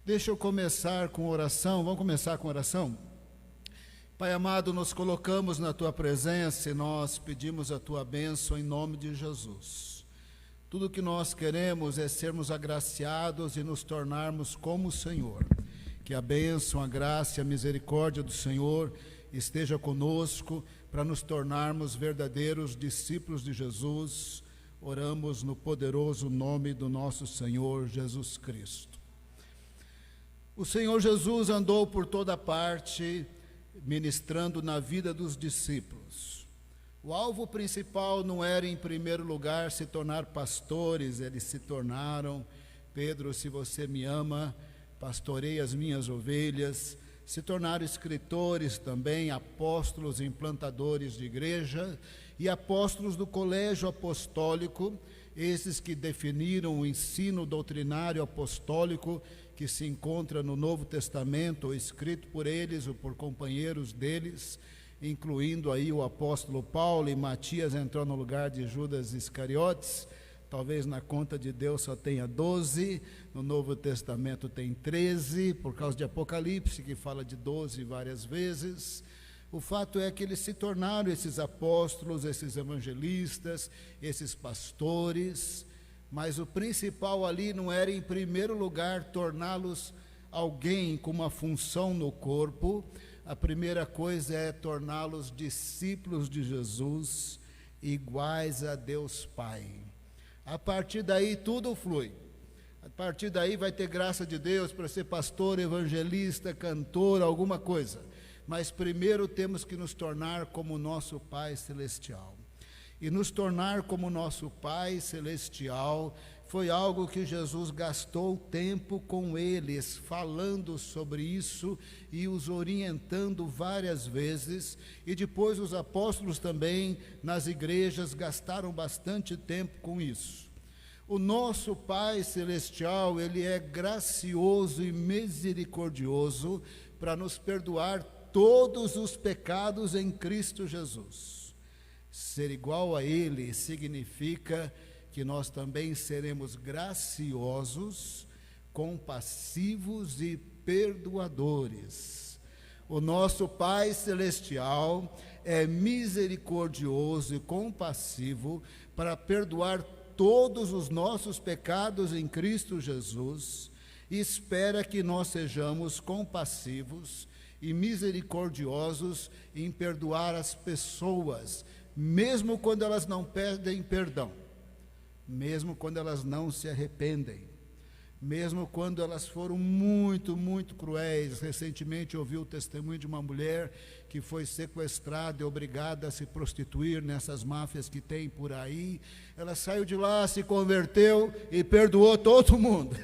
Deixa eu começar com oração. Vamos começar com oração? Pai amado, nos colocamos na Tua presença e nós pedimos a Tua bênção em nome de Jesus. Tudo o que nós queremos é sermos agraciados e nos tornarmos como o Senhor. Que a bênção, a graça e a misericórdia do Senhor esteja conosco para nos tornarmos verdadeiros discípulos de Jesus. Oramos no poderoso nome do nosso Senhor Jesus Cristo. O Senhor Jesus andou por toda parte, ministrando na vida dos discípulos. O alvo principal não era, em primeiro lugar, se tornar pastores, eles se tornaram. Pedro, se você me ama, pastorei as minhas ovelhas. Se tornaram escritores também, apóstolos, implantadores de igreja e apóstolos do colégio apostólico, esses que definiram o ensino doutrinário apostólico que se encontra no Novo Testamento, escrito por eles ou por companheiros deles, incluindo aí o apóstolo Paulo, e Matias entrou no lugar de Judas Iscariotes. Talvez na conta de Deus só tenha 12, no Novo Testamento tem 13, por causa de Apocalipse, que fala de 12 várias vezes. O fato é que eles se tornaram esses apóstolos, esses evangelistas, esses pastores, mas o principal ali não era, em primeiro lugar, torná-los alguém com uma função no corpo. A primeira coisa é torná-los discípulos de Jesus, iguais a Deus Pai. A partir daí tudo flui. A partir daí vai ter graça de Deus para ser pastor, evangelista, cantor, alguma coisa. Mas primeiro temos que nos tornar como nosso Pai Celestial. E nos tornar como nosso Pai Celestial foi algo que Jesus gastou tempo com eles, falando sobre isso e os orientando várias vezes. E depois os apóstolos também, nas igrejas, gastaram bastante tempo com isso. O nosso Pai Celestial, Ele é gracioso e misericordioso para nos perdoar todos os pecados em Cristo Jesus. Ser igual a Ele significa que nós também seremos graciosos, compassivos e perdoadores. O nosso Pai Celestial é misericordioso e compassivo para perdoar todos os nossos pecados em Cristo Jesus e espera que nós sejamos compassivos e misericordiosos em perdoar as pessoas, mesmo quando elas não pedem perdão, mesmo quando elas não se arrependem, mesmo quando elas foram muito, muito cruéis. Recentemente eu ouvi o testemunho de uma mulher que foi sequestrada e obrigada a se prostituir nessas máfias que tem por aí. Ela saiu de lá, se converteu e perdoou todo mundo.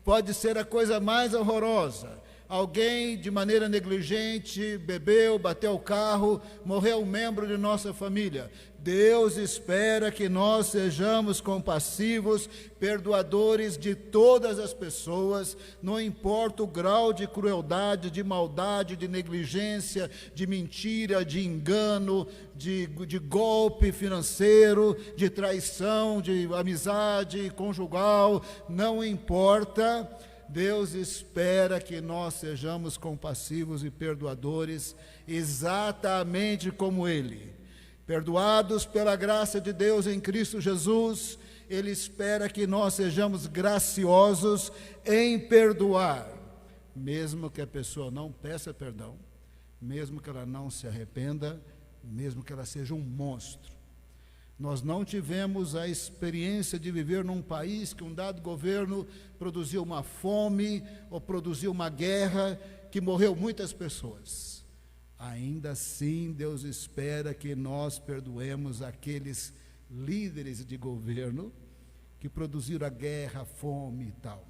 Pode ser a coisa mais horrorosa. Alguém de maneira negligente bebeu, bateu o carro, morreu um membro de nossa família. Deus espera que nós sejamos compassivos, perdoadores de todas as pessoas, não importa o grau de crueldade, de maldade, de negligência, de mentira, de engano, de golpe financeiro, de traição, de amizade conjugal, não importa. Deus espera que nós sejamos compassivos e perdoadores, exatamente como Ele. Perdoados pela graça de Deus em Cristo Jesus, Ele espera que nós sejamos graciosos em perdoar, mesmo que a pessoa não peça perdão, mesmo que ela não se arrependa, mesmo que ela seja um monstro. Nós não tivemos a experiência de viver num país que um dado governo produziu uma fome ou produziu uma guerra que morreu muitas pessoas. Ainda assim, Deus espera que nós perdoemos aqueles líderes de governo que produziram a guerra, a fome e tal.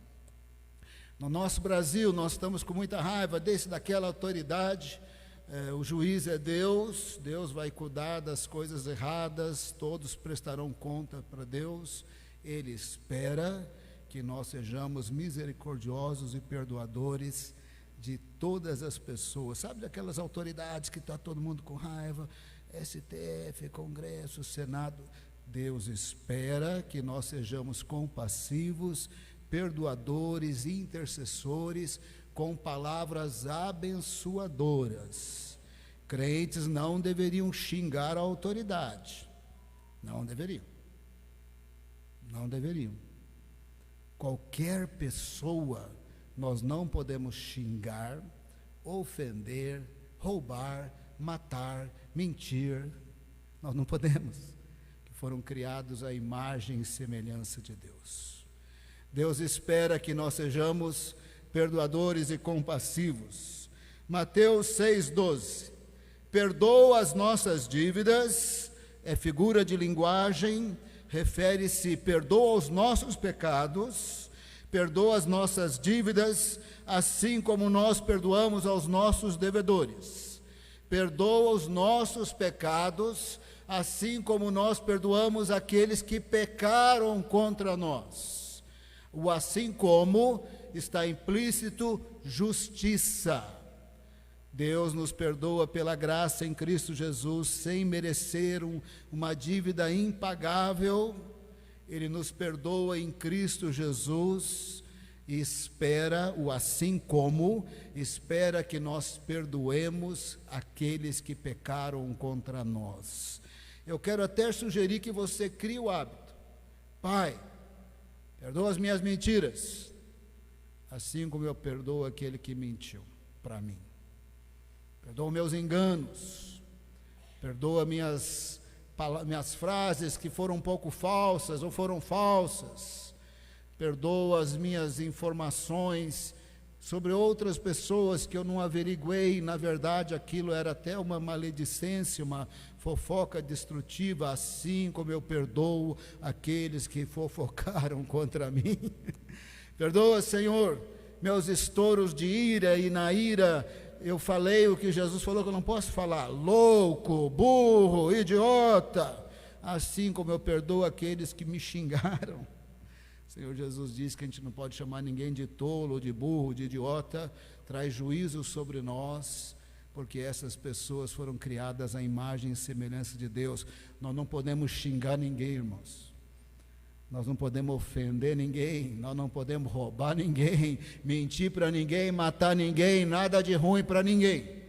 No nosso Brasil, nós estamos com muita raiva daquela autoridade. O juiz é Deus, Deus vai cuidar das coisas erradas, todos prestarão conta para Deus. Ele espera que nós sejamos misericordiosos e perdoadores de todas as pessoas. Sabe daquelas autoridades que está todo mundo com raiva, STF, Congresso, Senado? Deus espera que nós sejamos compassivos, perdoadores e intercessores com palavras abençoadoras. Crentes não deveriam xingar a autoridade. Não deveriam. Não deveriam. Qualquer pessoa nós não podemos xingar, ofender, roubar, matar, mentir. Nós não podemos, que foram criados à imagem e semelhança de Deus. Deus espera que nós sejamos perdoadores e compassivos. Mateus 6,12. Perdoa as nossas dívidas, é figura de linguagem, refere-se, perdoa os nossos pecados, perdoa as nossas dívidas, assim como nós perdoamos aos nossos devedores. Perdoa os nossos pecados, assim como nós perdoamos aqueles que pecaram contra nós. O assim como está implícito justiça. Deus nos perdoa pela graça em Cristo Jesus, sem merecer uma dívida impagável. Ele nos perdoa em Cristo Jesus e espera, o assim como, espera que nós perdoemos aqueles que pecaram contra nós. Eu quero até sugerir que você crie o hábito. Pai, perdoa as minhas mentiras, assim como eu perdoo aquele que mentiu para mim. Perdoa meus enganos, perdoa minhas frases que foram um pouco falsas ou foram falsas, perdoa as minhas informações sobre outras pessoas que eu não averiguei, na verdade aquilo era até uma maledicência, uma fofoca destrutiva, assim como eu perdoo aqueles que fofocaram contra mim. Perdoa, Senhor, meus estouros de ira, e na ira eu falei o que Jesus falou que eu não posso falar: louco, burro, idiota, assim como eu perdoo aqueles que me xingaram. O Senhor Jesus disse que a gente não pode chamar ninguém de tolo, de burro, de idiota, traz juízo sobre nós, porque essas pessoas foram criadas à imagem e semelhança de Deus. Nós não podemos xingar ninguém, irmãos. Nós não podemos ofender ninguém, nós não podemos roubar ninguém, mentir para ninguém, matar ninguém, nada de ruim para ninguém,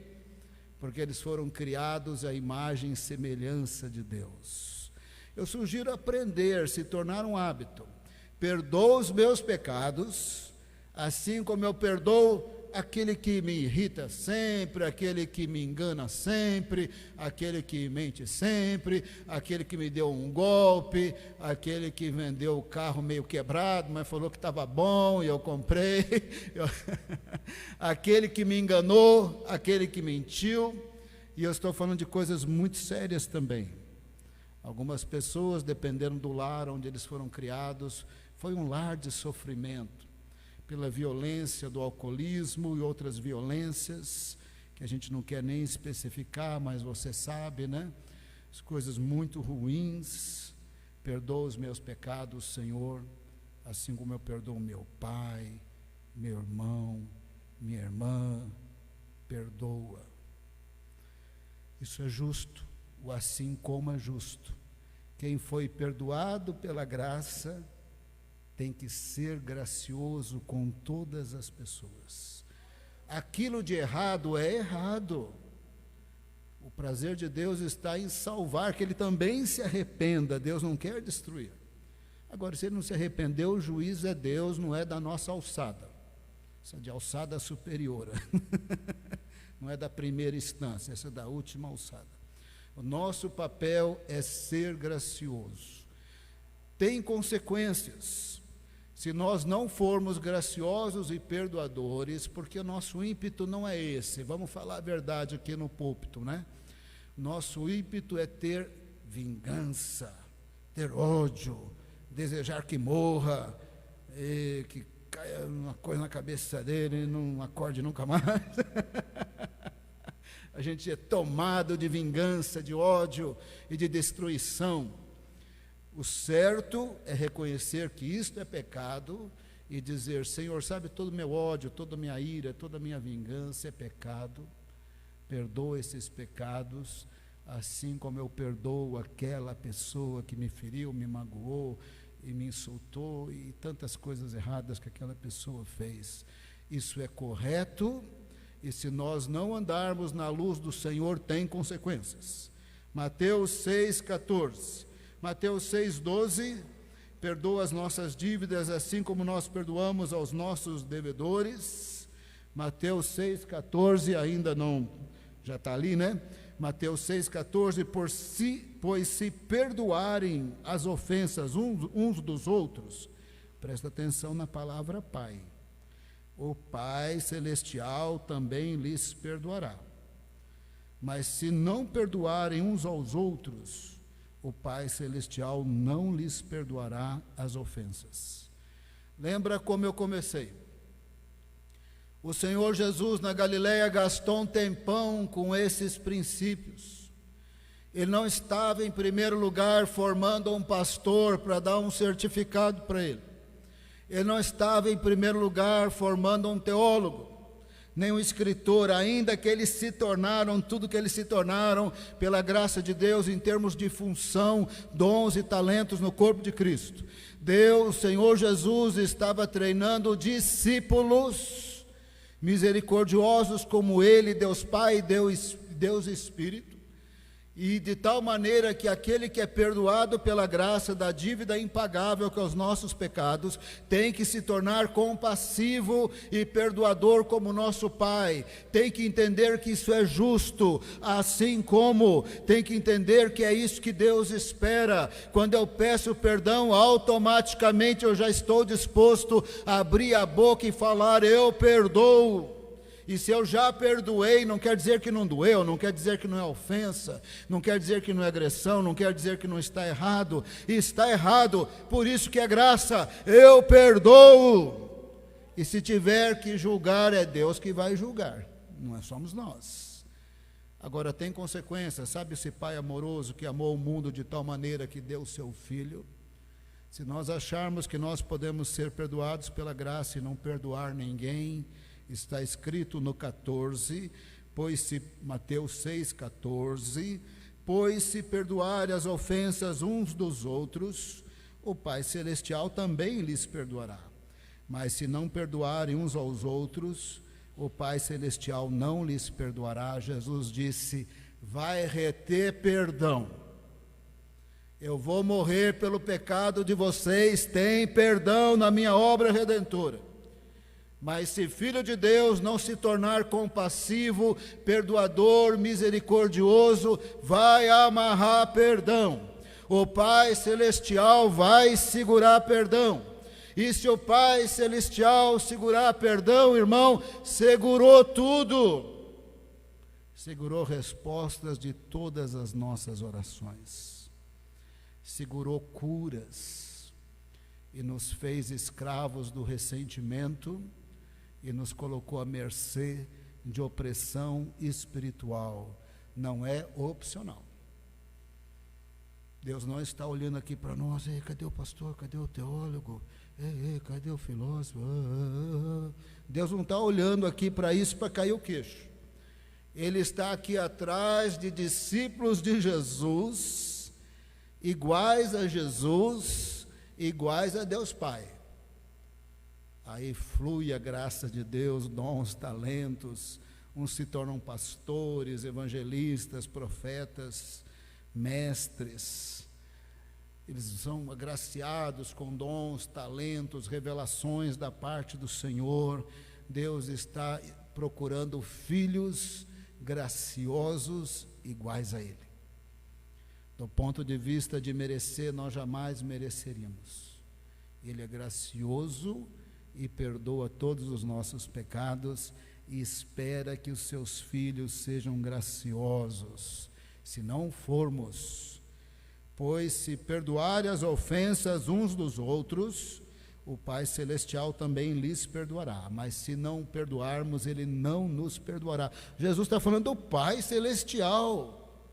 porque eles foram criados à imagem e semelhança de Deus. Eu sugiro aprender, se tornar um hábito. Perdoo os meus pecados, assim como eu perdoo aquele que me irrita sempre, aquele que me engana sempre, aquele que mente sempre, aquele que me deu um golpe, aquele que vendeu o carro meio quebrado, mas falou que estava bom e eu comprei, aquele que me enganou, aquele que mentiu. E eu estou falando de coisas muito sérias também. Algumas pessoas, dependendo do lar onde eles foram criados, foi um lar de sofrimento, pela violência do alcoolismo e outras violências, que a gente não quer nem especificar, mas você sabe, né? As coisas muito ruins. Perdoa os meus pecados, Senhor, assim como eu perdoo meu pai, meu irmão, minha irmã, perdoa. Isso é justo, o assim como é justo. Quem foi perdoado pela graça tem que ser gracioso com todas as pessoas. Aquilo de errado é errado. O prazer de Deus está em salvar, que ele também se arrependa. Deus não quer destruir. Agora, se ele não se arrependeu, o juiz é Deus, não é da nossa alçada. Isso é de alçada superior. Não é da primeira instância, essa é da última alçada. O nosso papel é ser gracioso. Tem consequências se nós não formos graciosos e perdoadores, porque o nosso ímpeto não é esse. Vamos falar a verdade aqui no púlpito, né? Nosso ímpeto é ter vingança, ter ódio, desejar que morra, que caia uma coisa na cabeça dele e não acorde nunca mais. A gente é tomado de vingança, de ódio e de destruição. O certo é reconhecer que isto é pecado e dizer: Senhor, sabe, todo o meu ódio, toda a minha ira, toda a minha vingança é pecado. Perdoa esses pecados, assim como eu perdoo aquela pessoa que me feriu, me magoou, e me insultou, e tantas coisas erradas que aquela pessoa fez. Isso é correto, e se nós não andarmos na luz do Senhor, tem consequências. Mateus 6,14. Mateus 6,12, perdoa as nossas dívidas, assim como nós perdoamos aos nossos devedores. Mateus 6,14, ainda não, já está ali, né? Mateus 6,14, pois se perdoarem as ofensas uns dos outros, presta atenção na palavra Pai, o Pai Celestial também lhes perdoará. Mas se não perdoarem uns aos outros, o Pai Celestial não lhes perdoará as ofensas. Lembra como eu comecei? O Senhor Jesus na Galileia gastou um tempão com esses princípios. Ele não estava em primeiro lugar formando um pastor para dar um certificado para ele. Ele não estava em primeiro lugar formando um teólogo, nem um escritor, ainda que eles se tornaram tudo que eles se tornaram pela graça de Deus em termos de função, dons e talentos no corpo de Cristo. Deus, Senhor Jesus, estava treinando discípulos misericordiosos como Ele, Deus Pai, Deus Espírito, e de tal maneira que aquele que é perdoado pela graça da dívida impagável que é os nossos pecados, tem que se tornar compassivo e perdoador como nosso Pai, tem que entender que isso é justo, assim como tem que entender que é isso que Deus espera. Quando eu peço perdão, automaticamente eu já estou disposto a abrir a boca e falar, eu perdoo. E se eu já perdoei, não quer dizer que não doeu, não quer dizer que não é ofensa, não quer dizer que não é agressão, não quer dizer que não está errado. Está errado, por isso que é graça, eu perdoo. E se tiver que julgar, é Deus que vai julgar, não somos nós. Agora tem consequências, sabe esse Pai amoroso que amou o mundo de tal maneira que deu o seu Filho? Se nós acharmos que nós podemos ser perdoados pela graça e não perdoar ninguém, está escrito no 14, Mateus 6,14, pois se perdoarem as ofensas uns dos outros, o Pai Celestial também lhes perdoará. Mas se não perdoarem uns aos outros, o Pai Celestial não lhes perdoará. Jesus disse, vai reter perdão. Eu vou morrer pelo pecado de vocês, tem perdão na minha obra redentora. Mas se filho de Deus não se tornar compassivo, perdoador, misericordioso, vai amarrar perdão. O Pai Celestial vai segurar perdão. E se o Pai Celestial segurar perdão, irmão, segurou tudo. Segurou respostas de todas as nossas orações. Segurou curas. E nos fez escravos do ressentimento. E nos colocou à mercê de opressão espiritual. Não é opcional. Deus não está olhando aqui para nós, cadê o pastor, cadê o teólogo, cadê o filósofo? Deus não está olhando aqui para isso para cair o queixo. Ele está aqui atrás de discípulos de Jesus, iguais a Jesus, iguais a Deus Pai. Aí flui a graça de Deus, dons, talentos, uns se tornam pastores, evangelistas, profetas, mestres. Eles são agraciados com dons, talentos, revelações da parte do Senhor. Deus está procurando filhos graciosos iguais a Ele. Do ponto de vista de merecer, nós jamais mereceríamos. Ele é gracioso e perdoa todos os nossos pecados e espera que os seus filhos sejam graciosos. Se não formos, pois se perdoarem as ofensas uns dos outros, o Pai Celestial também lhes perdoará. Mas se não perdoarmos, Ele não nos perdoará. Jesus está falando do Pai Celestial,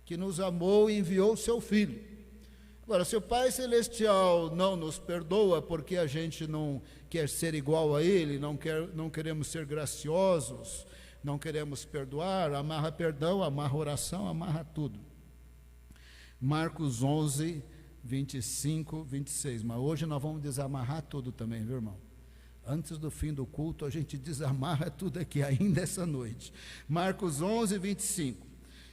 que nos amou e enviou o seu Filho. Agora, se o Pai Celestial não nos perdoa porque a gente não quer ser igual a Ele, não queremos ser graciosos, não queremos perdoar, amarra perdão, amarra oração, amarra tudo. Marcos 11, 25, 26. Mas hoje nós vamos desamarrar tudo também, viu, irmão? Antes do fim do culto, a gente desamarra tudo aqui ainda essa noite. Marcos 11, 25.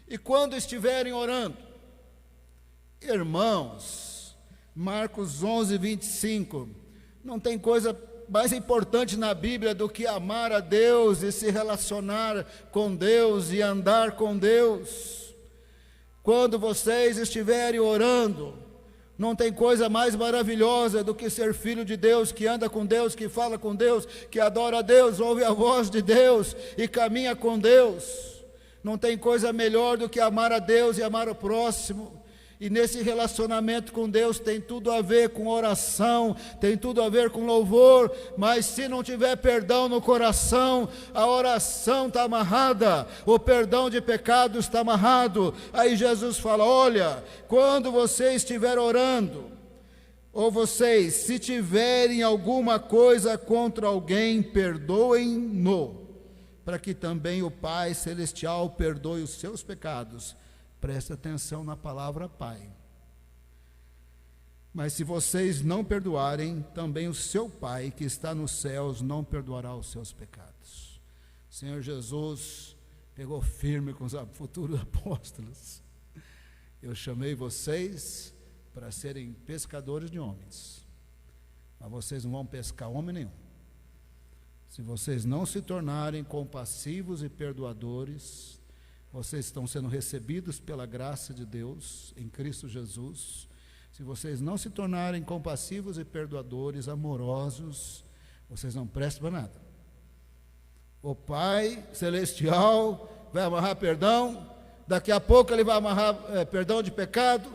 E quando estiverem orando, irmãos, Marcos 11, 25, não tem coisa mais importante na Bíblia do que amar a Deus e se relacionar com Deus e andar com Deus. Quando vocês estiverem orando, não tem coisa mais maravilhosa do que ser filho de Deus, que anda com Deus, que fala com Deus, que adora a Deus, ouve a voz de Deus e caminha com Deus. Não tem coisa melhor do que amar a Deus e amar o próximo. E nesse relacionamento com Deus tem tudo a ver com oração, tem tudo a ver com louvor, mas se não tiver perdão no coração, a oração está amarrada, o perdão de pecados está amarrado. Aí Jesus fala: olha, quando você estiver orando, ou vocês, se tiverem alguma coisa contra alguém, perdoem-no, para que também o Pai Celestial perdoe os seus pecados. Presta atenção na palavra Pai. Mas se vocês não perdoarem, também o seu Pai que está nos céus não perdoará os seus pecados. O Senhor Jesus pegou firme com os futuros apóstolos. Eu chamei vocês para serem pescadores de homens, mas vocês não vão pescar homem nenhum. Se vocês não se tornarem compassivos e perdoadores, vocês estão sendo recebidos pela graça de Deus em Cristo Jesus. Se vocês não se tornarem compassivos e perdoadores, amorosos, vocês não prestam para nada. O Pai Celestial vai amarrar perdão, daqui a pouco Ele vai amarrar perdão de pecado,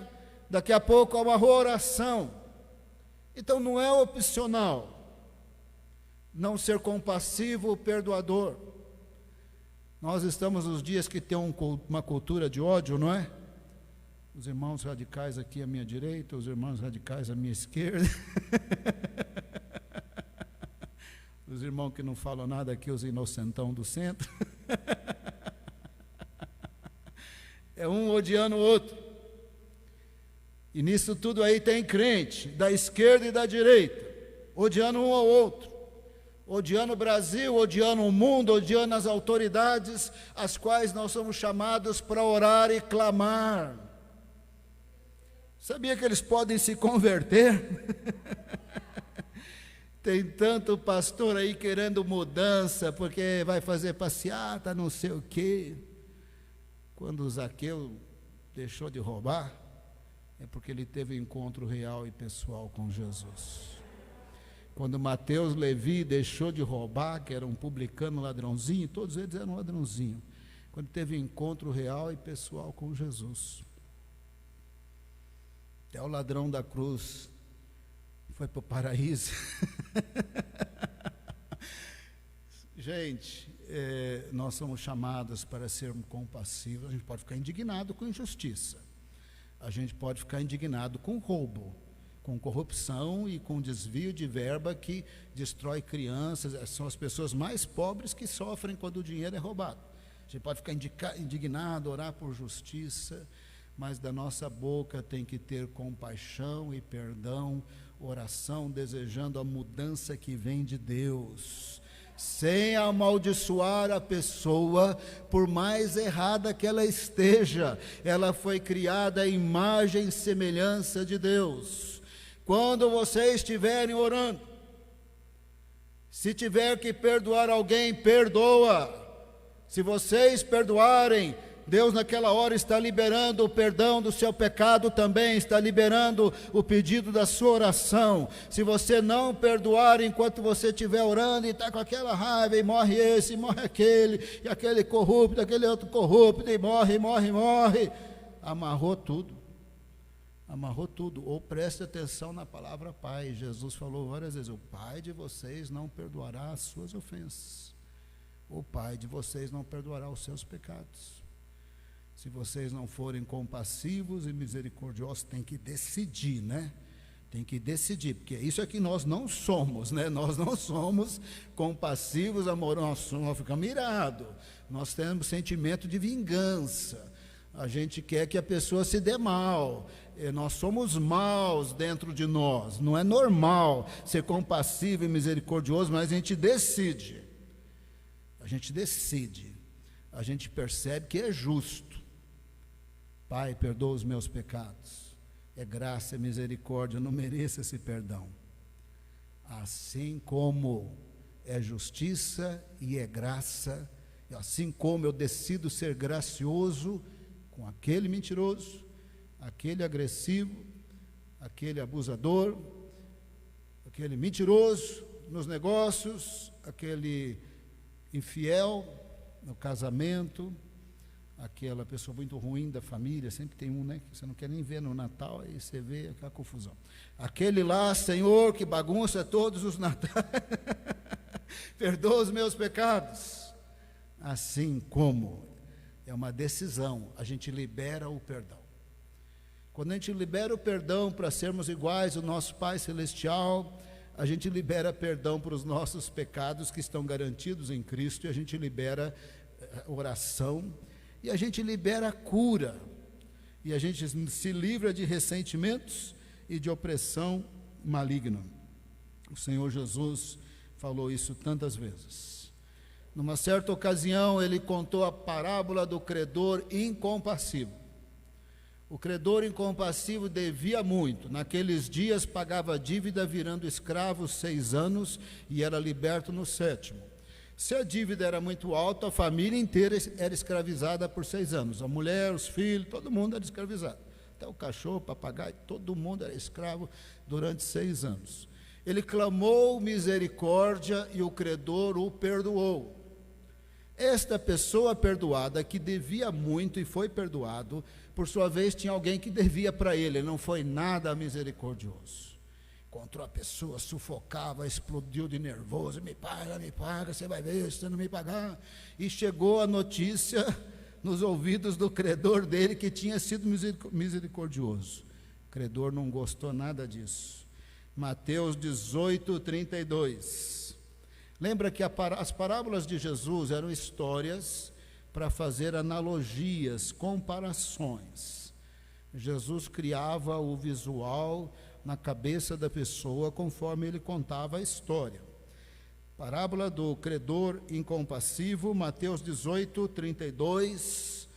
daqui a pouco amarrou oração. Então não é opcional não ser compassivo ou perdoador. Nós estamos nos dias que tem uma cultura de ódio, não é? Os irmãos radicais aqui à minha direita, os irmãos radicais à minha esquerda. Os irmãos que não falam nada aqui, os inocentão do centro. É um odiando o outro. E nisso tudo aí tem crente, da esquerda e da direita, odiando um ao outro. Odiando o Brasil, odiando o mundo, odiando as autoridades, as quais nós somos chamados para orar e clamar. Sabia que eles podem se converter? Tem tanto pastor aí querendo mudança, porque vai fazer passeata, não sei o quê. Quando o Zaqueu deixou de roubar, é porque ele teve um encontro real e pessoal com Jesus. Quando Mateus Levi deixou de roubar, que era um publicano ladrãozinho, todos eles eram ladrãozinho. Quando teve um encontro real e pessoal com Jesus. Até o ladrão da cruz foi para o paraíso. Gente, nós somos chamados para sermos compassivos. A gente pode ficar indignado com injustiça. A gente pode ficar indignado com roubo, com corrupção e com desvio de verba que destrói crianças. São as pessoas mais pobres que sofrem quando o dinheiro é roubado. A gente pode ficar indignado, orar por justiça, mas da nossa boca tem que ter compaixão e perdão, oração, desejando a mudança que vem de Deus, sem amaldiçoar a pessoa, por mais errada que ela esteja. Ela foi criada à imagem e semelhança de Deus. Quando vocês estiverem orando, se tiver que perdoar alguém, perdoa. Se vocês perdoarem, Deus naquela hora está liberando o perdão do seu pecado também, está liberando o pedido da sua oração. Se você não perdoar enquanto você estiver orando e está com aquela raiva, e morre esse, e morre aquele, e aquele corrupto, aquele outro corrupto, e morre, amarrou tudo. Amarrou tudo. Ou preste atenção na palavra Pai. Jesus falou várias vezes: o Pai de vocês não perdoará as suas ofensas, o Pai de vocês não perdoará os seus pecados. Se vocês não forem compassivos e misericordiosos, tem que decidir, né? Tem que decidir, porque isso é que nós não somos, né? Nós não somos compassivos, amorosos, nós ficamos irados, nós temos sentimento de vingança, a gente quer que a pessoa se dê mal, nós somos maus dentro de nós. Não é normal ser compassivo e misericordioso, mas a gente decide. A gente percebe que é justo. Pai, perdoa os meus pecados. É graça e misericórdia, eu não mereço esse perdão. Assim como é justiça e é graça, assim como eu decido ser gracioso com aquele mentiroso, aquele agressivo, aquele abusador, aquele mentiroso nos negócios, aquele infiel no casamento, aquela pessoa muito ruim da família, sempre tem um, né, que você não quer nem ver no Natal, aí você vê aquela confusão. Aquele lá, Senhor, que bagunça todos os natais, perdoa os meus pecados. Assim como é uma decisão, a gente libera o perdão. Quando a gente libera o perdão para sermos iguais ao nosso Pai Celestial, a gente libera perdão para os nossos pecados que estão garantidos em Cristo, e a gente libera oração, e a gente libera cura, e a gente se livra de ressentimentos e de opressão maligna. O Senhor Jesus falou isso tantas vezes. Numa certa ocasião, ele contou a parábola do credor incompassivo. O credor incompassivo devia muito. Naqueles dias pagava dívida, virando escravo 6 anos, e era liberto no 7º. Se a dívida era muito alta, a família inteira era escravizada por 6 anos. A mulher, os filhos, todo mundo era escravizado. Até o cachorro, o papagaio, todo mundo era escravo durante 6 anos. Ele clamou misericórdia e o credor o perdoou. Esta pessoa perdoada, que devia muito e foi perdoado, por sua vez tinha alguém que devia para ele não foi nada misericordioso. Encontrou a pessoa, sufocava, explodiu de nervoso, me paga, você vai ver, se você não me pagar. E chegou a notícia nos ouvidos do credor dele que tinha sido misericordioso. O credor não gostou nada disso. Mateus 18:32. Lembra que as parábolas de Jesus eram histórias para fazer analogias, comparações. Jesus criava o visual na cabeça da pessoa conforme ele contava a história. Parábola do credor incompassivo, Mateus 18:32.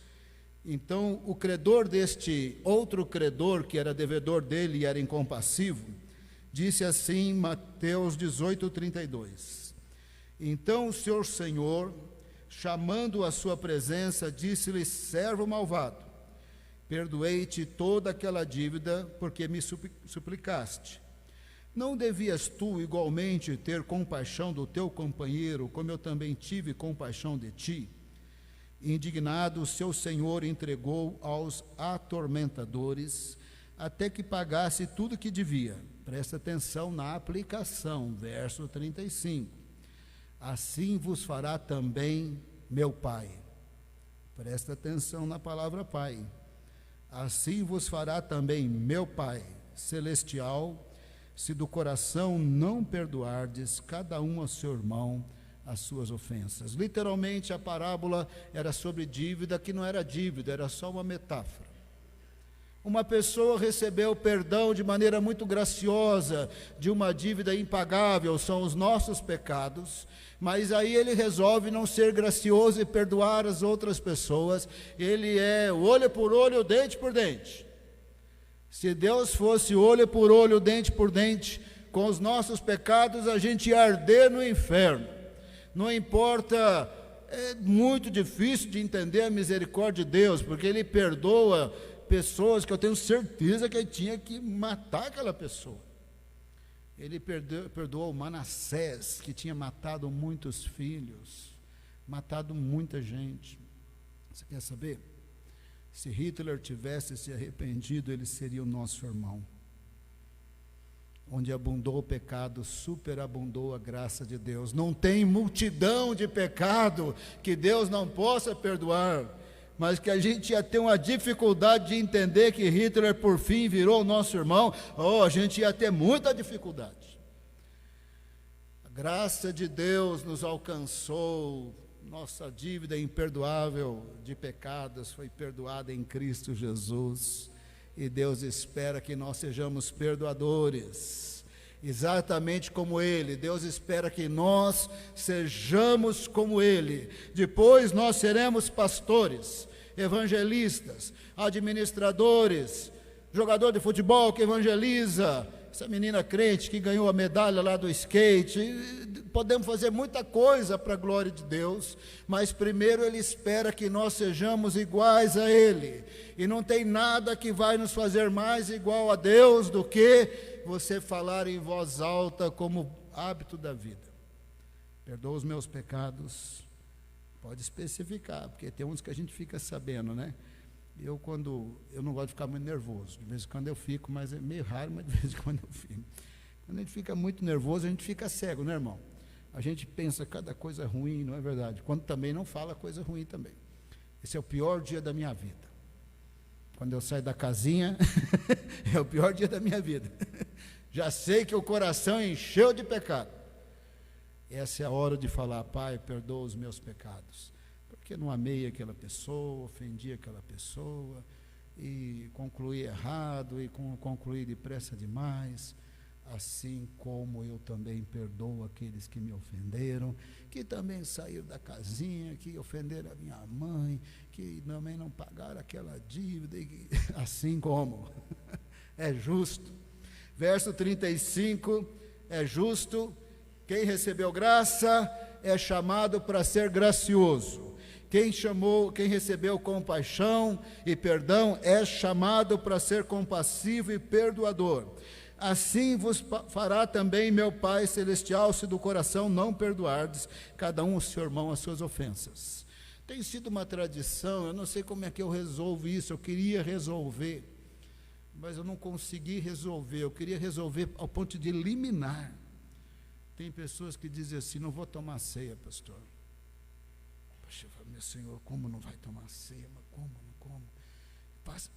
Então, o credor deste outro credor, que era devedor dele e era incompassivo, disse assim, Mateus 18:32. Então o seu senhor, chamando-o à sua presença, disse-lhe: servo malvado, perdoei-te toda aquela dívida, porque me suplicaste. Não devias tu igualmente ter compaixão do teu companheiro, como eu também tive compaixão de ti? Indignado, o seu senhor entregou aos atormentadores, até que pagasse tudo que devia. Presta atenção na aplicação, verso 35. Assim vos fará também meu Pai. Presta atenção na palavra Pai. Assim vos fará também meu Pai celestial, se do coração não perdoardes cada um ao seu irmão as suas ofensas. Literalmente a parábola era sobre dívida, que não era dívida, era só uma metáfora. Uma pessoa recebeu perdão de maneira muito graciosa de uma dívida impagável, são os nossos pecados, mas aí ele resolve não ser gracioso e perdoar as outras pessoas. Ele é olho por olho, dente por dente. Se Deus fosse olho por olho, dente por dente, com os nossos pecados, a gente ia arder no inferno. Não importa, é muito difícil de entender a misericórdia de Deus, porque Ele perdoa pessoas que eu tenho certeza que ele tinha que matar aquela pessoa. Ele perdoou Manassés, que tinha matado muitos filhos, matado muita gente. Você quer saber? Se Hitler tivesse se arrependido, ele seria o nosso irmão. Onde abundou o pecado, superabundou a graça de Deus. Não tem multidão de pecado que Deus não possa perdoar, mas que a gente ia ter uma dificuldade de entender que Hitler por fim virou o nosso irmão. A gente ia ter muita dificuldade. A graça de Deus nos alcançou, nossa dívida imperdoável de pecados foi perdoada em Cristo Jesus, e Deus espera que nós sejamos perdoadores, exatamente como Ele. Deus espera que nós sejamos como Ele. Depois nós seremos pastores, evangelistas, administradores, jogador de futebol que evangeliza, essa menina crente que ganhou a medalha lá do skate. Podemos fazer muita coisa para a glória de Deus, mas primeiro Ele espera que nós sejamos iguais a Ele, e não tem nada que vai nos fazer mais igual a Deus do que você falar em voz alta como hábito da vida. Perdoa os meus pecados, pode especificar, porque tem uns que a gente fica sabendo, né? Eu não gosto de ficar muito nervoso, de vez em quando eu fico, mas é meio raro, mas de vez em quando eu fico. Quando a gente fica muito nervoso, a gente fica cego, né, irmão? A gente pensa cada coisa ruim, não é verdade? Quando também não fala coisa ruim também. Esse é o pior dia da minha vida. Quando eu saio da casinha, é o pior dia da minha vida. Já sei que o coração encheu de pecado. Essa é a hora de falar: Pai, perdoa os meus pecados, porque não amei aquela pessoa, ofendi aquela pessoa, e concluí errado, e concluí depressa demais, assim como eu também perdoo aqueles que me ofenderam, que também saíram da casinha, que ofenderam a minha mãe, que também não pagaram aquela dívida, e assim como. É justo. Verso 35, é justo. Quem recebeu graça é chamado para ser gracioso. Quem recebeu compaixão e perdão é chamado para ser compassivo e perdoador. Assim vos fará também meu Pai Celestial, se do coração não perdoardes cada um o seu irmão as suas ofensas. Tem sido uma tradição, eu não sei como é que eu resolvo isso, eu queria resolver, mas eu não consegui resolver. Eu queria resolver ao ponto de eliminar. Tem pessoas que dizem assim: não vou tomar ceia, pastor. Poxa, meu Senhor, como não vai tomar ceia? Mas como?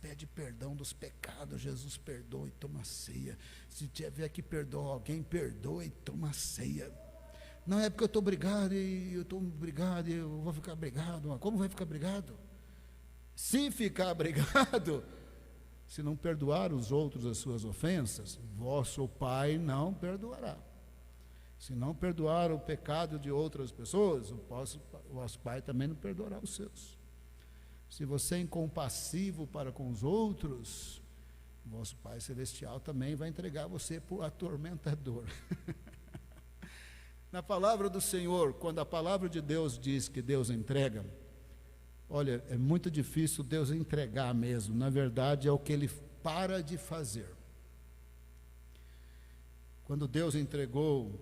Pede perdão dos pecados, Jesus perdoa e toma ceia. Se tiver que perdoar alguém, perdoa e toma ceia. Não é porque eu estou brigado e eu vou ficar brigado. Como vai ficar brigado? Se ficar brigado, se não perdoar os outros as suas ofensas, vosso Pai não perdoará. Se não perdoar o pecado de outras pessoas, o vosso Pai também não perdoará os seus. Se você é incompassivo para com os outros, o vosso Pai Celestial também vai entregar você para o atormentador. Na palavra do Senhor, quando a palavra de Deus diz que Deus entrega, olha, é muito difícil Deus entregar mesmo. Na verdade, é o que Ele para de fazer. Quando Deus entregou,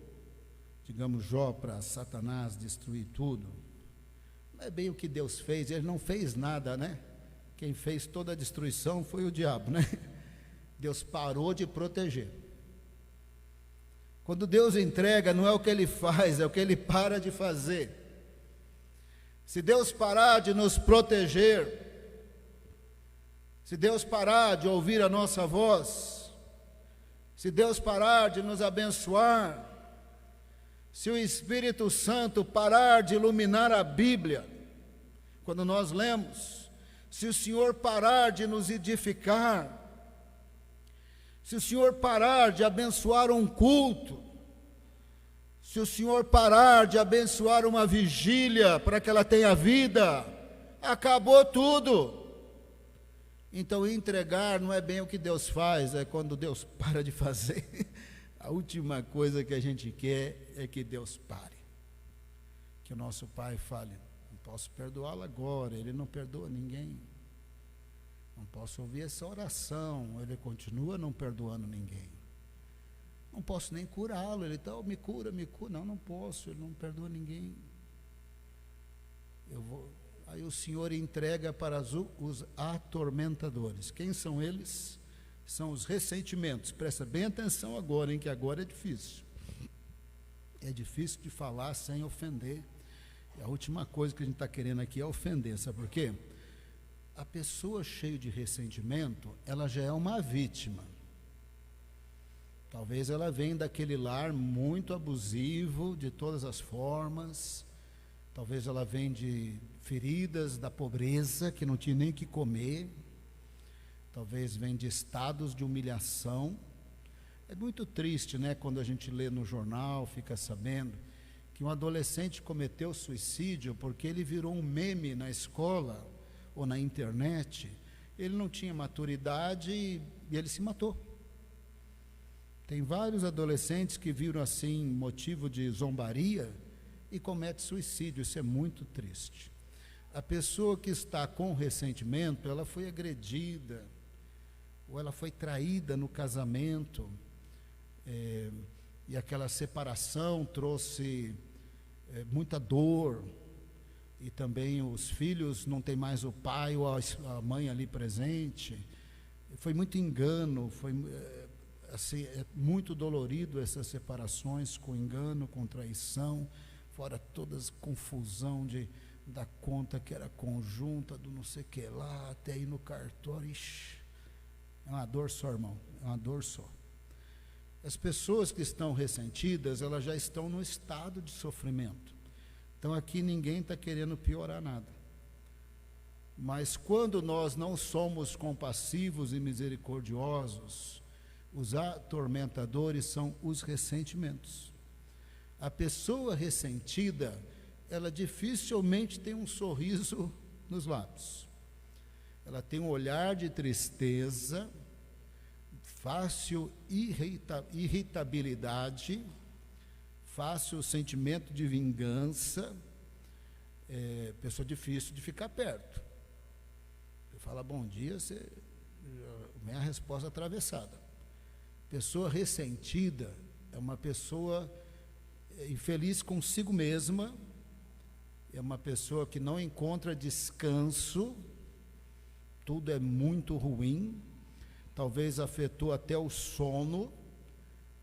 digamos, Jó para Satanás destruir tudo, não é bem o que Deus fez. Ele não fez nada, né? Quem fez toda a destruição foi o diabo, né? Deus parou de proteger. Quando Deus entrega, não é o que Ele faz, é o que Ele para de fazer. Se Deus parar de nos proteger, se Deus parar de ouvir a nossa voz, se Deus parar de nos abençoar, se o Espírito Santo parar de iluminar a Bíblia, quando nós lemos, se o Senhor parar de nos edificar, se o Senhor parar de abençoar um culto, se o Senhor parar de abençoar uma vigília para que ela tenha vida, acabou tudo. Então entregar não é bem o que Deus faz, é quando Deus para de fazer. A última coisa que a gente quer é que Deus pare, que o nosso Pai fale: não posso perdoá-lo agora, Ele não perdoa ninguém. Não posso ouvir essa oração, Ele continua não perdoando ninguém. Não posso nem curá-lo, Ele está: me cura. Não posso, Ele não perdoa ninguém. Aí o Senhor entrega para os atormentadores. Quem são eles? São os ressentimentos. Presta bem atenção agora, que agora é difícil. É difícil de falar sem ofender. E a última coisa que a gente está querendo aqui é ofender. Sabe por quê? A pessoa cheia de ressentimento, ela já é uma vítima. Talvez ela venha daquele lar muito abusivo, de todas as formas. Talvez ela venha de feridas da pobreza, que não tinha nem o que comer. talvez vem de estados de humilhação. É muito triste, né, quando a gente lê no jornal, fica sabendo que um adolescente cometeu suicídio porque ele virou um meme na escola ou na internet. Ele não tinha maturidade e ele se matou. Tem vários adolescentes que viram assim motivo de zombaria e cometem suicídio. Isso é muito triste. A pessoa que está com ressentimento, ela foi agredida, ou ela foi traída no casamento, e aquela separação trouxe muita dor, e também os filhos não têm mais o pai ou a mãe ali presente. Foi muito engano, foi assim, é muito dolorido essas separações com engano, com traição, fora toda a confusão da conta que era conjunta, do não sei o que lá, até ir no cartório. Ixi, é uma dor só, irmão, é uma dor só. As pessoas que estão ressentidas, elas já estão no estado de sofrimento. Então aqui ninguém está querendo piorar nada. Mas quando nós não somos compassivos e misericordiosos, os atormentadores são os ressentimentos. A pessoa ressentida, ela dificilmente tem um sorriso nos lábios. Ela tem um olhar de tristeza, fácil irritabilidade, fácil sentimento de vingança, pessoa difícil de ficar perto. Você fala bom dia, vem a resposta atravessada. Pessoa ressentida é uma pessoa infeliz consigo mesma, é uma pessoa que não encontra descanso, tudo é muito ruim, talvez afetou até o sono.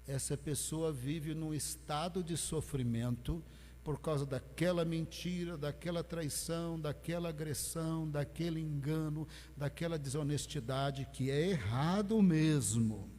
Essa pessoa vive num estado de sofrimento por causa daquela mentira, daquela traição, daquela agressão, daquele engano, daquela desonestidade, que é errado mesmo.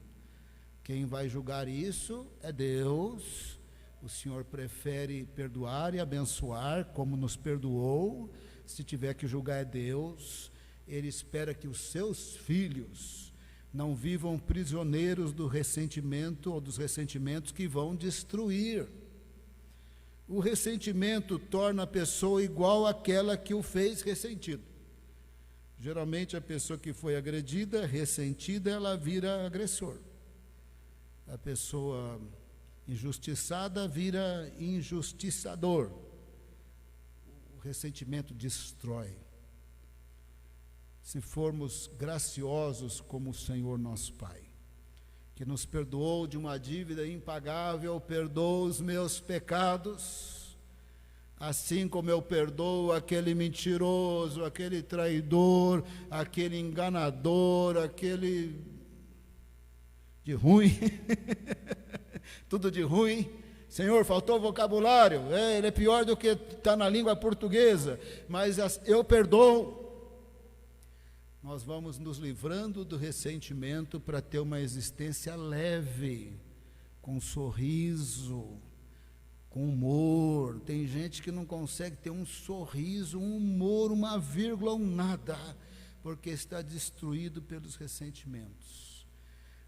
Quem vai julgar isso é Deus. O Senhor prefere perdoar e abençoar, como nos perdoou. Se tiver que julgar é Deus. Ele espera que os seus filhos não vivam prisioneiros do ressentimento ou dos ressentimentos que vão destruir. O ressentimento torna a pessoa igual àquela que o fez ressentido. Geralmente a pessoa que foi agredida, ressentida, ela vira agressor. A pessoa injustiçada vira injustiçador. O ressentimento destrói. Se formos graciosos como o Senhor nosso Pai, que nos perdoou de uma dívida impagável, perdoa os meus pecados, assim como eu perdoo aquele mentiroso, aquele traidor, aquele enganador, aquele de ruim, tudo de ruim. Senhor, faltou vocabulário, ele é pior do que está na língua portuguesa, mas eu perdoo. Nós vamos nos livrando do ressentimento para ter uma existência leve, com sorriso, com humor. Tem gente que não consegue ter um sorriso, um humor, uma vírgula, um nada, porque está destruído pelos ressentimentos.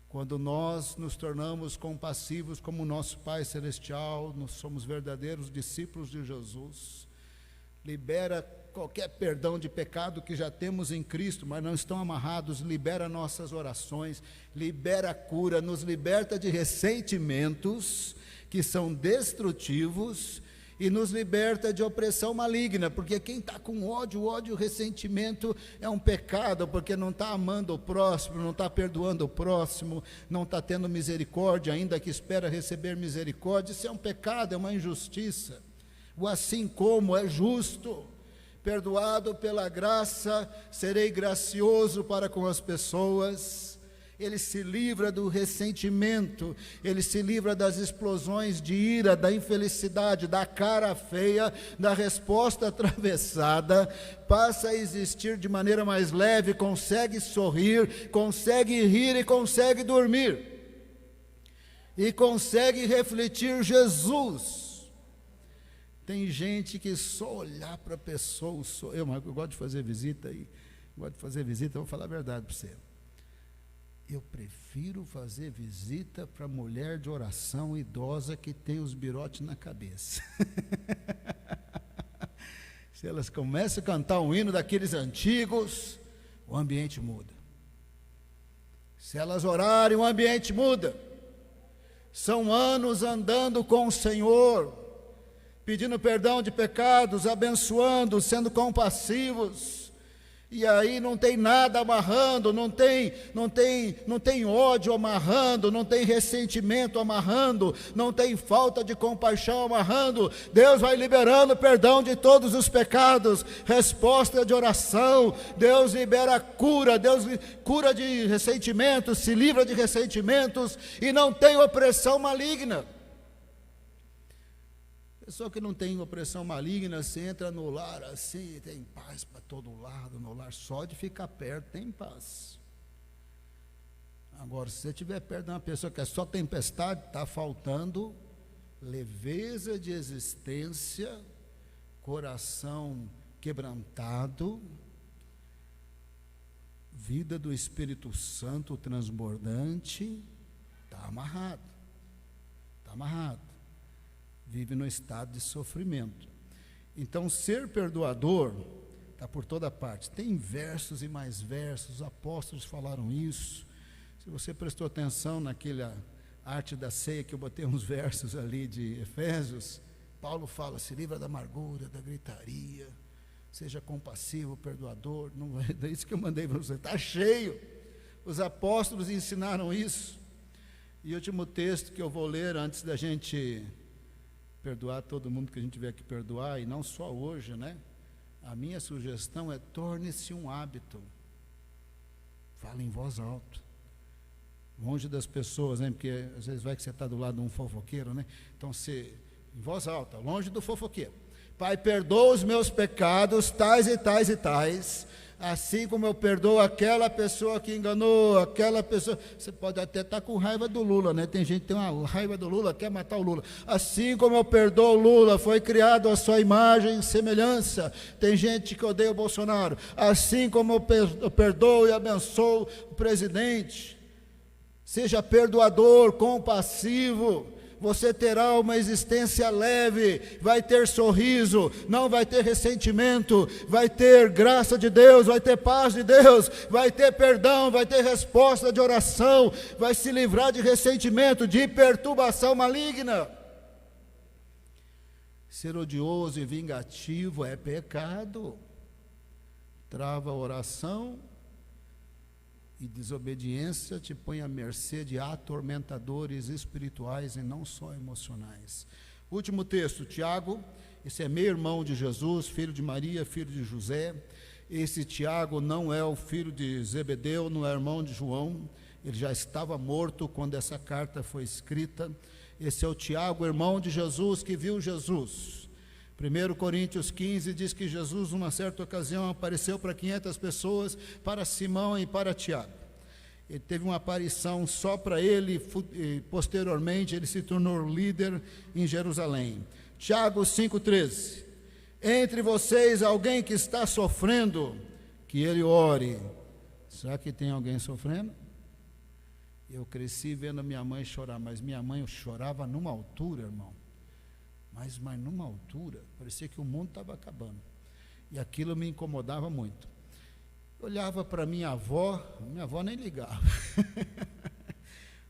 Quando nós nos tornamos compassivos como o nosso Pai Celestial, nós somos verdadeiros discípulos de Jesus, libera qualquer perdão de pecado que já temos em Cristo, mas não estão amarrados, libera nossas orações, libera a cura, nos liberta de ressentimentos que são destrutivos e nos liberta de opressão maligna, porque quem está com ódio, ressentimento é um pecado, porque não está amando o próximo, não está perdoando o próximo, não está tendo misericórdia, ainda que espera receber misericórdia. Isso é um pecado, é uma injustiça. O assim como é justo. Perdoado pela graça, serei gracioso para com as pessoas. Ele se livra do ressentimento, ele se livra das explosões de ira, da infelicidade, da cara feia, da resposta atravessada, passa a existir de maneira mais leve, consegue sorrir, consegue rir e consegue dormir, e consegue refletir Jesus. Tem gente que só olhar para a pessoa, eu gosto de fazer visita, eu vou falar a verdade para você. Eu prefiro fazer visita para mulher de oração idosa que tem os birotes na cabeça. Se elas começam a cantar um hino daqueles antigos, o ambiente muda. Se elas orarem, o ambiente muda. São anos andando com o Senhor, pedindo perdão de pecados, abençoando, sendo compassivos. E aí não tem nada amarrando, não tem ódio amarrando, não tem ressentimento amarrando, não tem falta de compaixão amarrando. Deus vai liberando perdão de todos os pecados, resposta de oração. Deus libera cura, Deus cura de ressentimentos, se livra de ressentimentos e não tem opressão maligna. Pessoa que não tem opressão maligna, você entra no lar assim, tem paz para todo lado, no lar só de ficar perto tem paz. Agora, se você estiver perto de uma pessoa que é só tempestade, está faltando leveza de existência, coração quebrantado, vida do Espírito Santo transbordante, está amarrado, vive no estado de sofrimento. Então, ser perdoador está por toda parte. Tem versos e mais versos, os apóstolos falaram isso. Se você prestou atenção naquela arte da ceia, que eu botei uns versos ali de Efésios, Paulo fala, se livra da amargura, da gritaria, seja compassivo, perdoador. Não é isso que eu mandei para você, está cheio. Os apóstolos ensinaram isso. E o último texto que eu vou ler antes da gente perdoar todo mundo que a gente tiver que perdoar, e não só hoje, né? A minha sugestão é: torne-se um hábito. Fala em voz alta, longe das pessoas, né? Porque às vezes vai que você está do lado de um fofoqueiro, né? Então você, em voz alta, longe do fofoqueiro. Pai, perdoa os meus pecados, tais e tais e tais, assim como eu perdoo aquela pessoa que enganou, aquela pessoa. Você pode até estar com raiva do Lula, né? Tem gente que tem uma raiva do Lula, quer matar o Lula. Assim como eu perdoo o Lula, foi criado a sua imagem e semelhança. Tem gente que odeia o Bolsonaro. Assim como eu perdoo e abençoo o presidente. Seja perdoador, compassivo. Você terá uma existência leve, vai ter sorriso, não vai ter ressentimento, vai ter graça de Deus, vai ter paz de Deus, vai ter perdão, vai ter resposta de oração, vai se livrar de ressentimento, de perturbação maligna. Ser odioso e vingativo é pecado, trava a oração. E desobediência te põe à mercê de atormentadores espirituais e não só emocionais. Último texto, Tiago. Esse é meio irmão de Jesus, filho de Maria, filho de José. Esse Tiago não é o filho de Zebedeu, não é irmão de João. Ele já estava morto quando essa carta foi escrita. Esse é o Tiago, irmão de Jesus, que viu Jesus. 1 Coríntios 15 diz que Jesus, numa certa ocasião, apareceu para 500 pessoas, para Simão e para Tiago. Ele teve uma aparição só para ele, e posteriormente ele se tornou líder em Jerusalém. Tiago 5,13. Entre vocês alguém que está sofrendo, que ele ore. Será que tem alguém sofrendo? Eu cresci vendo a minha mãe chorar, mas minha mãe chorava numa altura, irmão. Mas numa altura, parecia que o mundo estava acabando. E aquilo me incomodava muito. Eu olhava para minha avó nem ligava.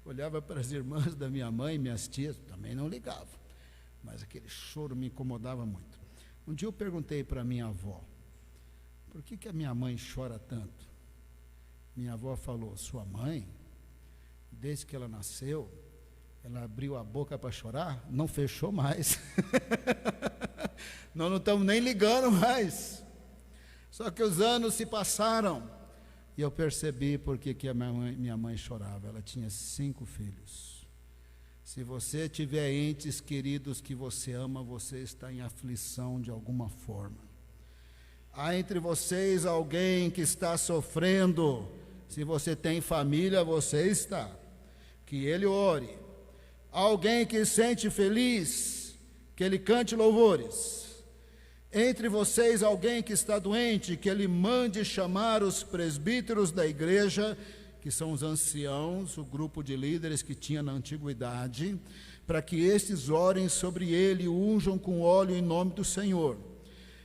Olhava para as irmãs da minha mãe, minhas tias, também não ligavam. Mas aquele choro me incomodava muito. Um dia eu perguntei para minha avó, por que a minha mãe chora tanto? Minha avó falou, sua mãe, desde que ela nasceu, ela abriu a boca para chorar, não fechou mais. Nós não estamos nem ligando mais. Só que os anos se passaram e eu percebi porque que a minha mãe chorava. Ela tinha 5 filhos. Se você tiver entes queridos que você ama, você está em aflição de alguma forma. Há entre vocês alguém que está sofrendo. Se você tem família, você está. Que ele ore. Alguém que se sente feliz, que ele cante louvores. Entre vocês alguém que está doente, que ele mande chamar os presbíteros da igreja, que são os anciãos, o grupo de líderes que tinha na antiguidade, para que estes orem sobre ele e unjam com óleo em nome do Senhor.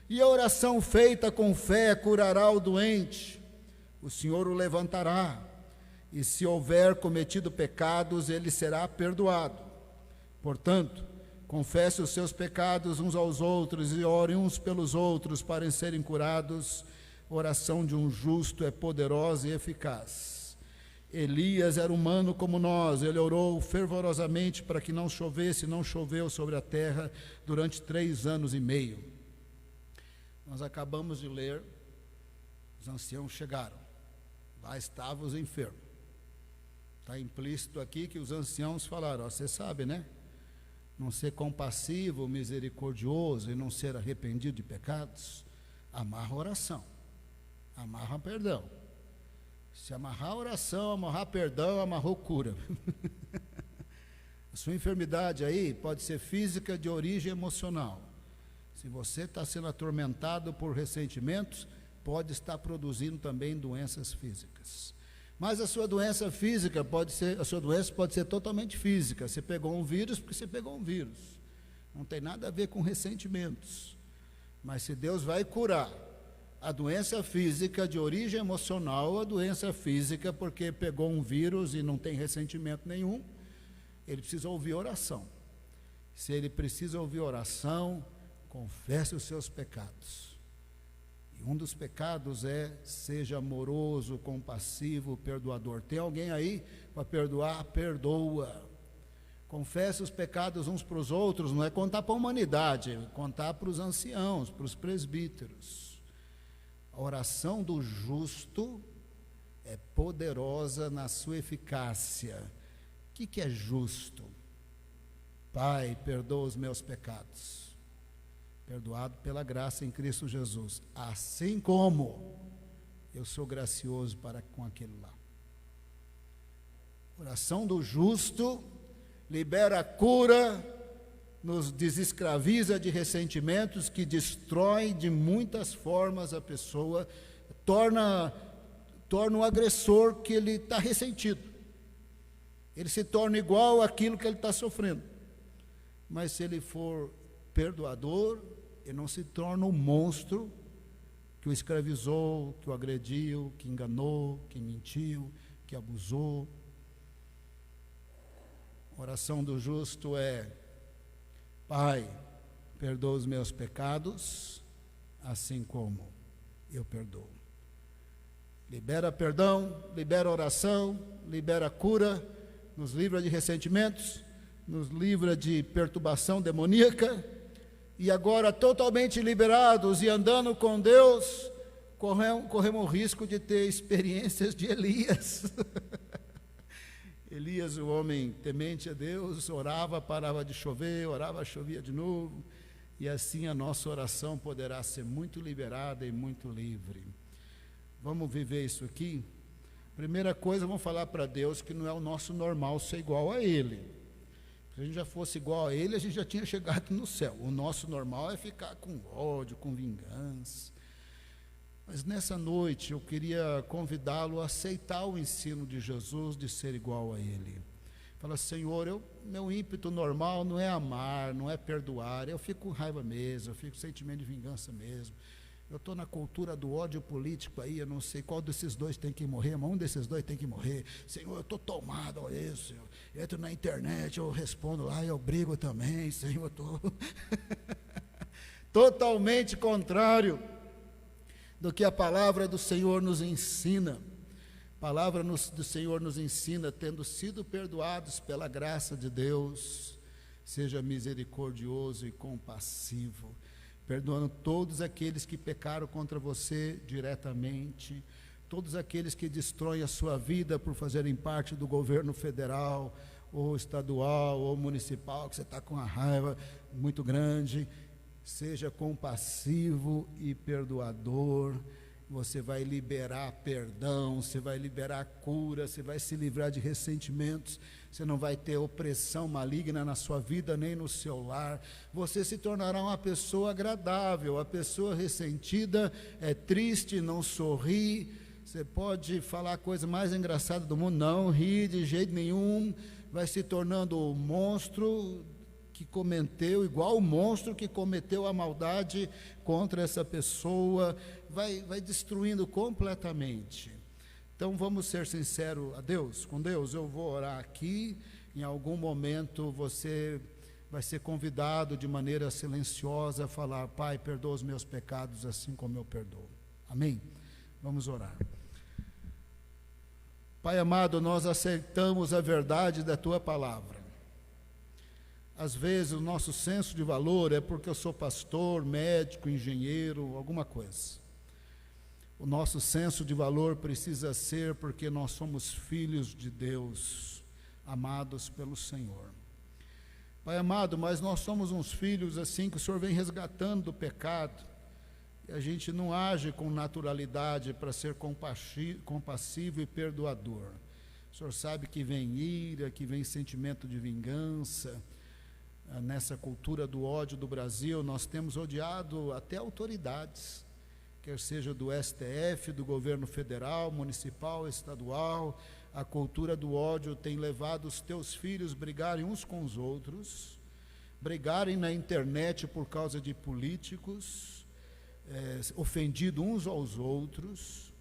E a oração feita com fé curará o doente, o Senhor o levantará, e se houver cometido pecados, ele será perdoado. Portanto, confesse os seus pecados uns aos outros e orem uns pelos outros para serem curados. A oração de um justo é poderosa e eficaz. Elias era humano como nós, ele orou fervorosamente para que não chovesse, não choveu sobre a terra durante 3 anos e meio. Nós acabamos de ler, os anciãos chegaram, lá estavam os enfermos. Está implícito aqui que os anciãos falaram, você sabe, né? Não ser compassivo, misericordioso e não ser arrependido de pecados, amarra a oração, amarra perdão. Se amarrar a oração, amarrar perdão, amarrou cura. A sua enfermidade aí pode ser física de origem emocional. Se você está sendo atormentado por ressentimentos, pode estar produzindo também doenças físicas. Mas a sua doença física pode ser totalmente física. Você pegou um vírus porque você pegou um vírus. Não tem nada a ver com ressentimentos. Mas se Deus vai curar a doença física de origem emocional, a doença física porque pegou um vírus e não tem ressentimento nenhum, ele precisa ouvir oração. Se ele precisa ouvir oração, confesse os seus pecados. Um dos pecados é, seja amoroso, compassivo, perdoador. Tem alguém aí para perdoar? Perdoa. Confesse os pecados uns para os outros, não é contar para a humanidade, é contar para os anciãos, para os presbíteros. A oração do justo é poderosa na sua eficácia. O que é justo? Pai, perdoa os meus pecados. Perdoado pela graça em Cristo Jesus, assim como eu sou gracioso para com aquele lá. Oração do justo libera a cura, nos desescraviza de ressentimentos que destroem de muitas formas a pessoa, torna o agressor que ele está ressentido. Ele se torna igual àquilo que ele está sofrendo. Mas se ele for perdoador, ele não se torna um monstro que o escravizou, que o agrediu, que enganou, que mentiu, que abusou. A oração do justo é: Pai, perdoa os meus pecados, assim como eu perdoo. Libera perdão, libera oração, libera cura, nos livra de ressentimentos, nos livra de perturbação demoníaca. E agora, totalmente liberados e andando com Deus, corremos o risco de ter experiências de Elias. Elias, o homem temente a Deus, orava, parava de chover, orava, chovia de novo. E assim a nossa oração poderá ser muito liberada e muito livre. Vamos viver isso aqui? Primeira coisa, vamos falar para Deus que não é o nosso normal ser igual a Ele. Se a gente já fosse igual a ele, a gente já tinha chegado no céu. O nosso normal é ficar com ódio, com vingança. Mas nessa noite eu queria convidá-lo a aceitar o ensino de Jesus de ser igual a ele. Fala, Senhor, meu ímpeto normal não é amar, não é perdoar, eu fico com raiva mesmo, eu fico com sentimento de vingança mesmo. Eu estou na cultura do ódio político aí, eu não sei qual desses dois tem que morrer, mas um desses dois tem que morrer. Senhor, eu estou tomado a isso, Senhor. Eu entro na internet, eu respondo lá, eu brigo também, Senhor, eu estou... Totalmente contrário do que a palavra do Senhor nos ensina. A palavra do Senhor nos ensina, tendo sido perdoados pela graça de Deus, seja misericordioso e compassivo, perdoando todos aqueles que pecaram contra você diretamente, todos aqueles que destroem a sua vida por fazerem parte do governo federal, ou estadual, ou municipal, que você está com uma raiva muito grande. Seja compassivo e perdoador, você vai liberar perdão, você vai liberar cura, você vai se livrar de ressentimentos, você não vai ter opressão maligna na sua vida, nem no seu lar, você se tornará uma pessoa agradável. A pessoa ressentida é triste, não sorri, Você pode falar a coisa mais engraçada do mundo, não ri de jeito nenhum, vai se tornando o monstro que cometeu, igual o monstro que cometeu a maldade contra essa pessoa, vai destruindo completamente. Então vamos ser sinceros com Deus. Eu vou orar aqui, em algum momento você vai ser convidado de maneira silenciosa a falar: Pai, perdoa os meus pecados assim como eu perdoo. Amém? Vamos orar. Pai amado, nós aceitamos a verdade da Tua palavra. Às vezes o nosso senso de valor é porque eu sou pastor, médico, engenheiro, alguma coisa. O nosso senso de valor precisa ser porque nós somos filhos de Deus, amados pelo Senhor. Pai amado, mas nós somos uns filhos assim que o Senhor vem resgatando do pecado, e a gente não age com naturalidade para ser compassivo e perdoador. O Senhor sabe que vem ira, que vem sentimento de vingança. Nessa cultura do ódio do Brasil, nós temos odiado até autoridades, quer seja do STF, do governo federal, municipal, estadual. A cultura do ódio tem levado os teus filhos a brigarem uns com os outros, brigarem na internet por causa de políticos, ofendido uns aos outros,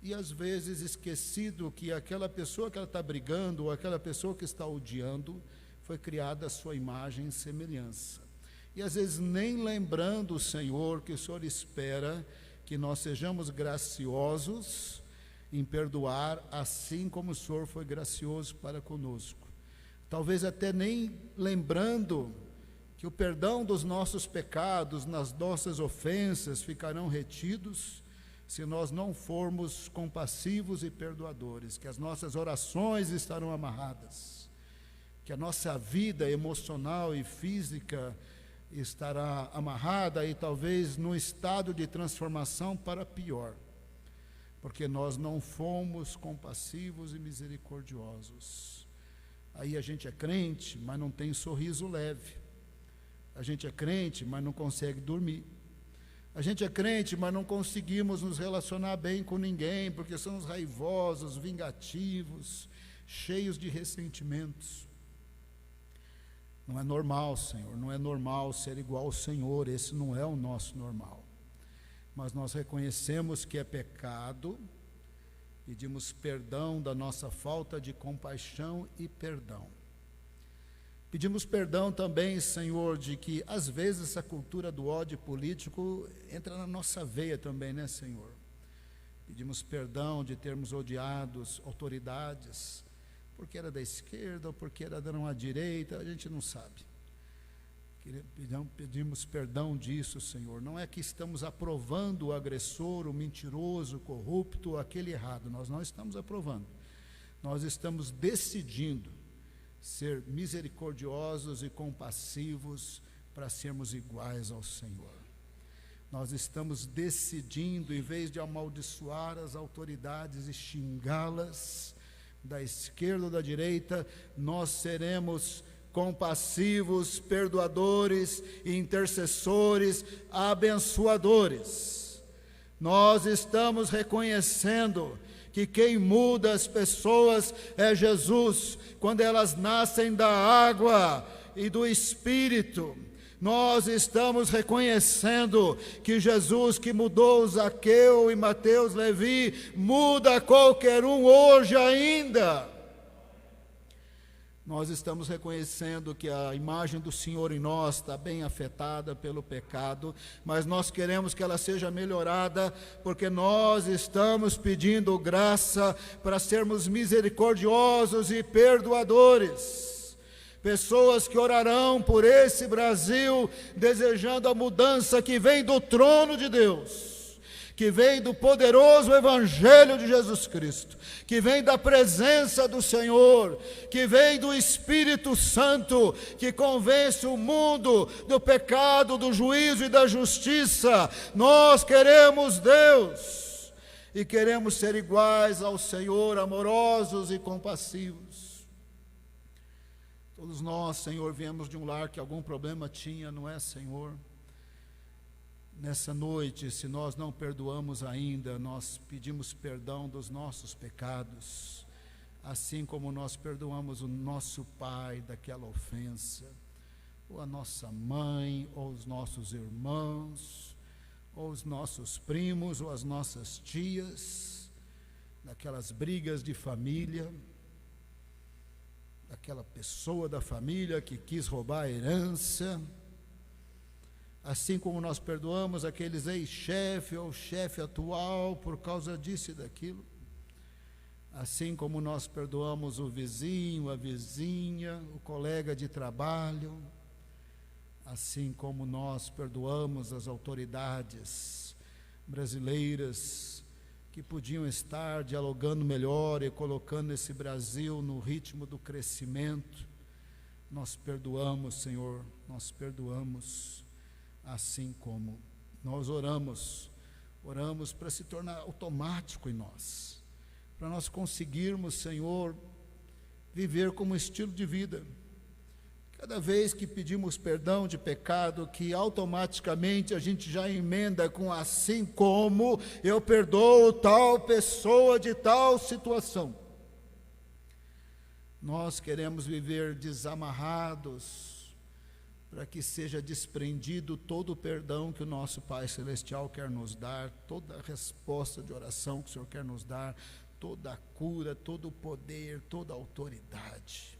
e às vezes esquecido que aquela pessoa que ela está brigando, ou aquela pessoa que está odiando, foi criada a sua imagem e semelhança. E às vezes nem lembrando o Senhor, que o Senhor espera que nós sejamos graciosos em perdoar, assim como o Senhor foi gracioso para conosco. Talvez até nem lembrando que o perdão dos nossos pecados, nas nossas ofensas, ficarão retidos se nós não formos compassivos e perdoadores, que as nossas orações estarão amarradas, que a nossa vida emocional e física estará amarrada e talvez num estado de transformação para pior, porque nós não fomos compassivos e misericordiosos. Aí a gente é crente, mas não tem sorriso leve. A gente é crente, mas não consegue dormir. A gente é crente, mas não conseguimos nos relacionar bem com ninguém, porque somos raivosos, vingativos, cheios de ressentimentos. Não é normal, Senhor, não é normal ser igual ao Senhor, esse não é o nosso normal. Mas nós reconhecemos que é pecado, pedimos perdão da nossa falta de compaixão e perdão. Pedimos perdão também, Senhor, de que às vezes essa cultura do ódio político entra na nossa veia também, né, Senhor? Pedimos perdão de termos odiado autoridades, porque era da esquerda ou porque era da direita, a gente não sabe. Pedimos perdão disso, Senhor. Não é que estamos aprovando o agressor, o mentiroso, o corrupto, aquele errado. Nós não estamos aprovando. Nós estamos decidindo ser misericordiosos e compassivos para sermos iguais ao Senhor. Nós estamos decidindo, em vez de amaldiçoar as autoridades e xingá-las, da esquerda ou da direita, nós seremos compassivos, perdoadores, intercessores, abençoadores. Nós estamos reconhecendo que quem muda as pessoas é Jesus, quando elas nascem da água e do Espírito. Nós estamos reconhecendo que Jesus, que mudou Zaqueu e Mateus, Levi, muda qualquer um hoje ainda. Nós estamos reconhecendo que a imagem do Senhor em nós está bem afetada pelo pecado, mas nós queremos que ela seja melhorada, porque nós estamos pedindo graça para sermos misericordiosos e perdoadores. Pessoas que orarão por esse Brasil, desejando a mudança que vem do trono de Deus, que vem do poderoso Evangelho de Jesus Cristo, que vem da presença do Senhor, que vem do Espírito Santo, que convence o mundo do pecado, do juízo e da justiça. Nós queremos Deus e queremos ser iguais ao Senhor, amorosos e compassivos. Todos nós, Senhor, viemos de um lar que algum problema tinha, não é, Senhor? Nessa noite, se nós não perdoamos ainda, nós pedimos perdão dos nossos pecados, assim como nós perdoamos o nosso pai daquela ofensa, ou a nossa mãe, ou os nossos irmãos, ou os nossos primos, ou as nossas tias, daquelas brigas de família, daquela pessoa da família que quis roubar a herança, assim como nós perdoamos aqueles ex-chefe ou chefe atual por causa disso e daquilo, assim como nós perdoamos o vizinho, a vizinha, o colega de trabalho, assim como nós perdoamos as autoridades brasileiras que podiam estar dialogando melhor e colocando esse Brasil no ritmo do crescimento, nós perdoamos, Senhor, nós perdoamos, assim como nós oramos para se tornar automático em nós, para nós conseguirmos, Senhor, viver como estilo de vida. Cada vez que pedimos perdão de pecado, que automaticamente a gente já emenda com assim como eu perdoo tal pessoa de tal situação. Nós queremos viver desamarrados, para que seja desprendido todo o perdão que o nosso Pai Celestial quer nos dar, toda a resposta de oração que o Senhor quer nos dar, toda a cura, todo o poder, toda a autoridade.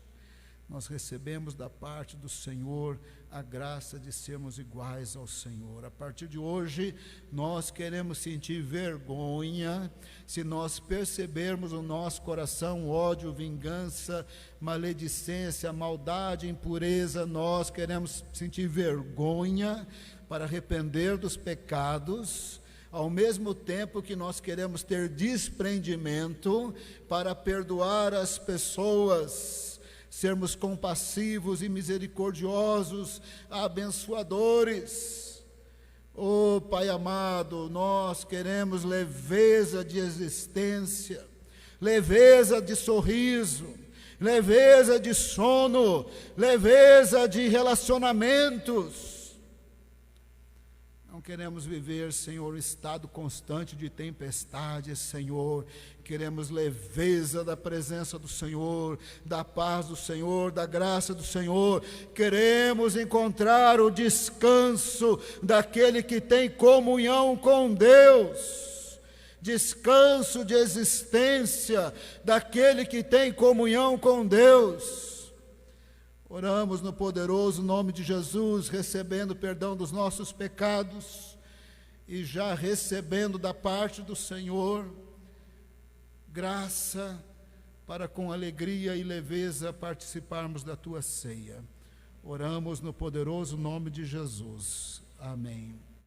Nós recebemos da parte do Senhor a graça de sermos iguais ao Senhor. A partir de hoje, nós queremos sentir vergonha se nós percebermos no nosso coração ódio, vingança, maledicência, maldade, impureza. Nós queremos sentir vergonha para arrepender dos pecados, ao mesmo tempo que nós queremos ter desprendimento para perdoar as pessoas, sermos compassivos e misericordiosos, abençoadores. Oh, Pai amado, nós queremos leveza de existência, leveza de sorriso, leveza de sono, leveza de relacionamentos. Não queremos viver, Senhor, estado constante de tempestades, Senhor. Queremos leveza da presença do Senhor, da paz do Senhor, da graça do Senhor. Queremos encontrar o descanso daquele que tem comunhão com Deus. Descanso de existência daquele que tem comunhão com Deus. Oramos no poderoso nome de Jesus, recebendo perdão dos nossos pecados e já recebendo da parte do Senhor graça para com alegria e leveza participarmos da tua ceia. Oramos no poderoso nome de Jesus. Amém.